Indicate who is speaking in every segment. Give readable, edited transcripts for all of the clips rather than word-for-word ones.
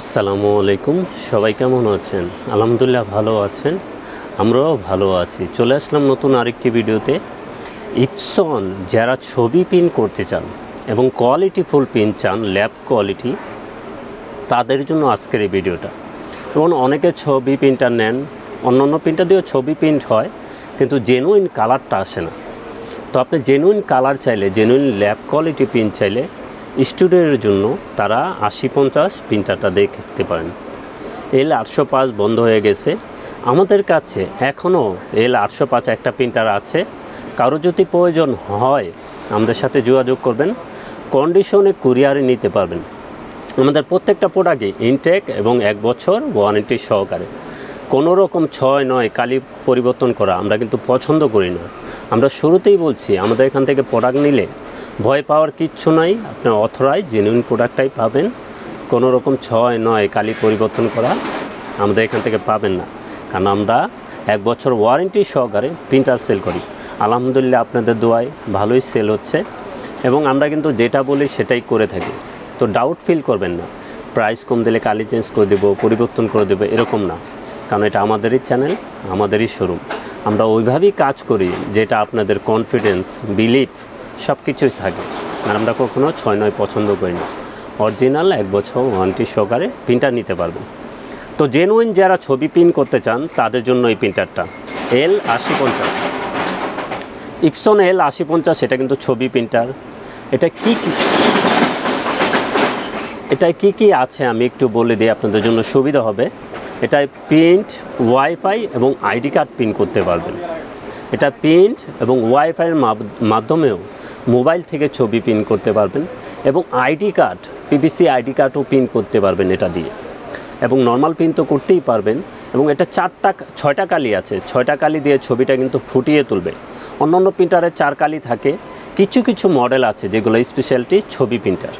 Speaker 1: আসসালামু আলাইকুম। সবাই কেমন আছেন? আলহামদুলিল্লাহ ভালো আছেন, আমরাও ভালো আছি। চলে আসলাম নতুন আরেকটি ভিডিওতে। ইপসন যারা ছবি প্রিন্ট করতে চান এবং কোয়ালিটিফুল প্রিন্ট চান, ল্যাব কোয়ালিটি, তাদের জন্য আজকের এই ভিডিওটা। এবং অনেকে ছবি প্রিন্টার নেন, অন্যান্য প্রিন্টার দিয়েও ছবি প্রিন্ট হয়, কিন্তু জেনুইন কালারটা আসে না। তো আপনি জেনুইন কালার চাইলে, জেনুইন ল্যাব কোয়ালিটি প্রিন্ট চাইলে স্টুডেন্টের জন্য তারা 8050 প্রিন্টারটা দেখতে পারেন। L805 বন্ধ হয়ে গেছে, আমাদের কাছে এখনও L805 একটা প্রিন্টার আছে। কারো যদি প্রয়োজন হয় আমাদের সাথে যোগাযোগ করবেন, কন্ডিশনে কুরিয়ারে নিতে পারবেন। আমাদের প্রত্যেকটা প্রোডাক্টই ইনটেক এবং 1 বছর ওয়ারেন্টি সহকারে। কোনো রকম 6-9 কালি পরিবর্তন করা আমরা কিন্তু পছন্দ করি না। আমরা শুরুতেই বলছি, আমাদের এখান থেকে প্রোডাক্ট নিলে ভয় পাওয়ার কিচ্ছু নাই, আপনি অথরাইজ জেনুইন প্রোডাক্টটাই পাবেন। কোনো রকম 6-9 কালি পরিবর্তন করা আমাদের এখান থেকে পাবেন না, কারণ আমরা 1 বছর ওয়ারেন্টি সহকারে প্রিন্টার সেল করি। আলহামদুলিল্লাহ আপনাদের দোয়ায় ভালোই সেল হচ্ছে, এবং আমরা কিন্তু যেটা বলি সেটাই করে থাকি। তো ডাউট ফিল করবেন না, প্রাইস কম দিলে কালি চেঞ্জ করে দেবো, পরিবর্তন করে দেবো, এরকম না। কারণ এটা আমাদেরই চ্যানেল, আমাদেরই শোরুম। আমরা ওইভাবেই কাজ করি যেটা আপনাদের কনফিডেন্স, বিলিভ সব কিছুই থাকে। আর আমরা কখনো 6-9 পছন্দ করি না। অরিজিনাল 1 বছর ওয়ারেন্টি সহকারে প্রিন্টার নিতে পারবেন। তো জেনুইন যারা ছবি প্রিন্ট করতে চান তাদের জন্য এই প্রিন্টারটা L805, ইপসন L805। এটা কিন্তু ছবি প্রিন্টার। এটা কি আছে আমি একটু বলে দিই, আপনাদের জন্য সুবিধা হবে। এটায় প্রিন্ট, ওয়াইফাই এবং আইডি কার্ড প্রিন্ট করতে পারবেন। এটা প্রিন্ট এবং ওয়াইফাইয়ের মাধ্যমেও মোবাইল থেকে ছবি প্রিন্ট করতে পারবেন, এবং আইডি কার্ড, পিভিসি আইডি কার্ডও প্রিন্ট করতে পারবেন এটা দিয়ে, এবং নর্মাল প্রিন্ট তো করতেই পারবেন। এবং এটা 6টা কালি আছে, 6টা কালি দিয়ে ছবিটা কিন্তু ফুটিয়ে তুলবে। অন্যান্য প্রিন্টারে 4 কালি থাকে। কিছু কিছু মডেল আছে যেগুলো স্পেশালিটি ছবি প্রিন্টার।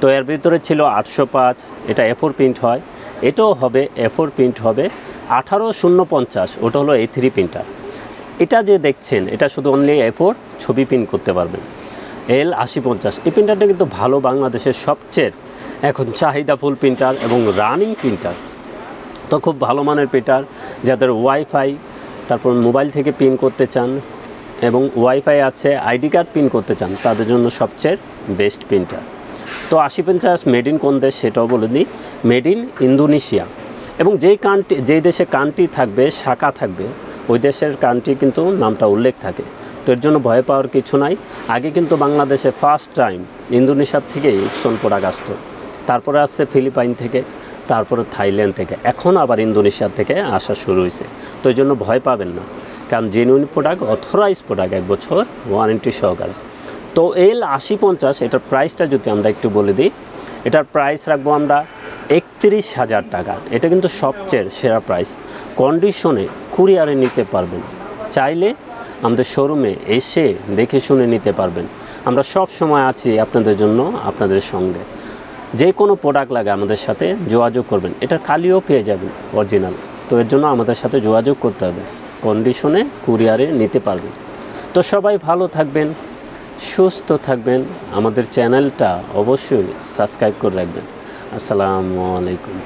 Speaker 1: তো এর ভিতরে ছিল 805, এটা A4 প্রিন্ট হয়। এটাও হবে A4 প্রিন্ট হবে। 18050 ওটা হলো A3 প্রিন্টার। এটা যে দেখছেন এটা শুধু অনলি A4 ছবি প্রিন্ট করতে পারবেন। L805 এই প্রিন্টারটা কিন্তু ভালো, বাংলাদেশের সবচেয়ে এখন চাহিদাফুল প্রিন্টার এবং রানিং প্রিন্টার। তো খুব ভালো মানের প্রিন্টার, যাদের ওয়াইফাই, তারপর মোবাইল থেকে প্রিন্ট করতে চান এবং ওয়াইফাই আছে, আইডি কার্ড প্রিন্ট করতে চান, তাদের জন্য সবচেয়ে বেস্ট প্রিন্টার। তো 805 মেড ইন কোন দেশ সেটাও বলে দিই, মেড ইন ইন্দোনেশিয়া। এবং যেই দেশে কান্ট্রি থাকবে, শাখা থাকবে, ওই দেশের কান্ট্রি কিন্তু নামটা উল্লেখ থাকে। তো এর জন্য ভয় পাওয়ার কিছু নাই। আগে কিন্তু বাংলাদেশে ফার্স্ট টাইম ইন্দোনেশিয়ার থেকে ইপসন প্রোডাক্ট আসতো, তারপরে আসছে ফিলিপাইন থেকে, তারপরে থাইল্যান্ড থেকে, এখন আবার ইন্দোনেশিয়ার থেকে আসা শুরু হয়েছে। তো এই জন্য ভয় পাবেন না, কারণ জেনুইন প্রোডাক্ট, অথরাইজ প্রোডাক্ট, 1 বছর ওয়ারেন্টি সহকারে। তো L805 এটার প্রাইসটা যদি আমরা একটু বলে দিই, এটার প্রাইস রাখবো আমরা 31,000 টাকা। এটা কিন্তু সবচেয়ে সেরা প্রাইস। কন্ডিশনে কুরিয়ারে নিতে পারবেন, চাইলে আমাদের শোরুমে এসে দেখে শুনে নিতে পারবেন। আমরা সব সময় আছি আপনাদের জন্য, আপনাদের সঙ্গে। যে কোনো প্রোডাক্ট লাগে আমাদের সাথে যোগাযোগ করবেন। এটার কালিও পেয়ে যাবেন অরিজিনাল। তো এর জন্য আমাদের সাথে যোগাযোগ করতে হবে, কন্ডিশনে কুরিয়ারে নিতে পারবেন। তো সবাই ভালো থাকবেন, সুস্থ থাকবেন। আমাদের চ্যানেলটা অবশ্যই সাবস্ক্রাইব করে রাখবেন। আসসালামু আলাইকুম।